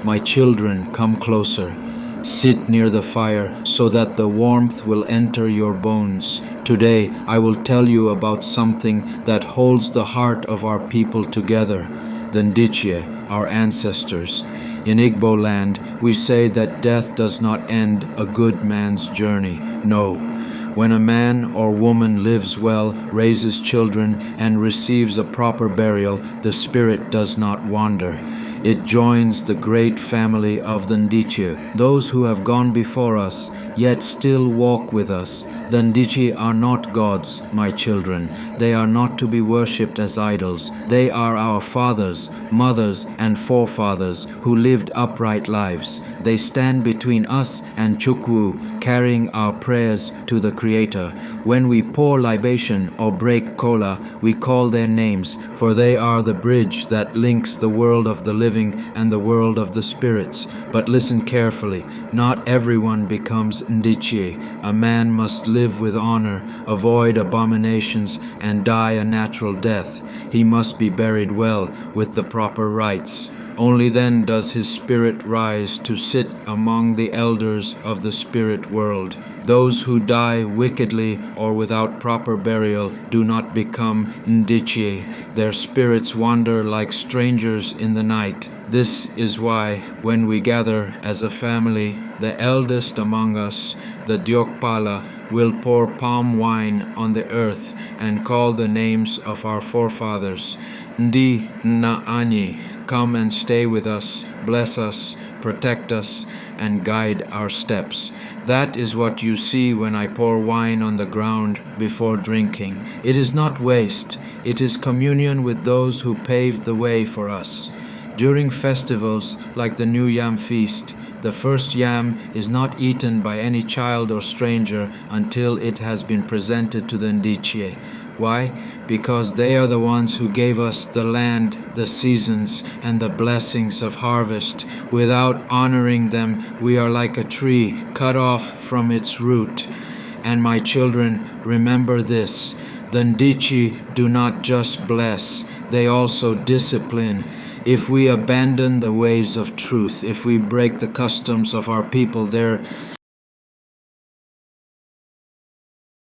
My children, come closer. Sit near the fire so that the warmth will enter your bones. Today I will tell you about something that holds the heart of our people together, the Ndichie, our ancestors. In Igbo land, we say that death does not end a good man's journey. No. When a man or woman lives well, raises children, and receives a proper burial, the spirit does not wander. It joins the great family of the Ndichie, those who have gone before us, yet still walk with us. The Ndichie are not gods, my children. They are not to be worshipped as idols. They are our fathers, mothers, and forefathers who lived upright lives. They stand between us and Chukwu, carrying our prayers to the Creator. When we pour libation or break kola, we call their names, for they are the bridge that links the world of the living and the world of the spirits. But listen carefully, not everyone becomes Ndichie. A man must live with honor, avoid abominations, and die a natural death. He must be buried well with the proper rites. Only then does his spirit rise to sit among the elders of the spirit world. Those who die wickedly or without proper burial do not become Ndichie. Their spirits wander like strangers in the night. This is why, when we gather as a family, the eldest among us, the Diokpala, will pour palm wine on the earth and call the names of our forefathers. Ndi na Ani, come and stay with us, bless us, protect us, and guide our steps. That is what you see when I pour wine on the ground before drinking. It is not waste. It is communion with those who paved the way for us. During festivals like the New Yam Feast, the first yam is not eaten by any child or stranger until it has been presented to the Ndichie. Why? Because they are the ones who gave us the land, the seasons, and the blessings of harvest. Without honoring them, we are like a tree cut off from its root. And my children, remember this: the Ndichie do not just bless, they also discipline. If we abandon the ways of truth, if we break the customs of our people, there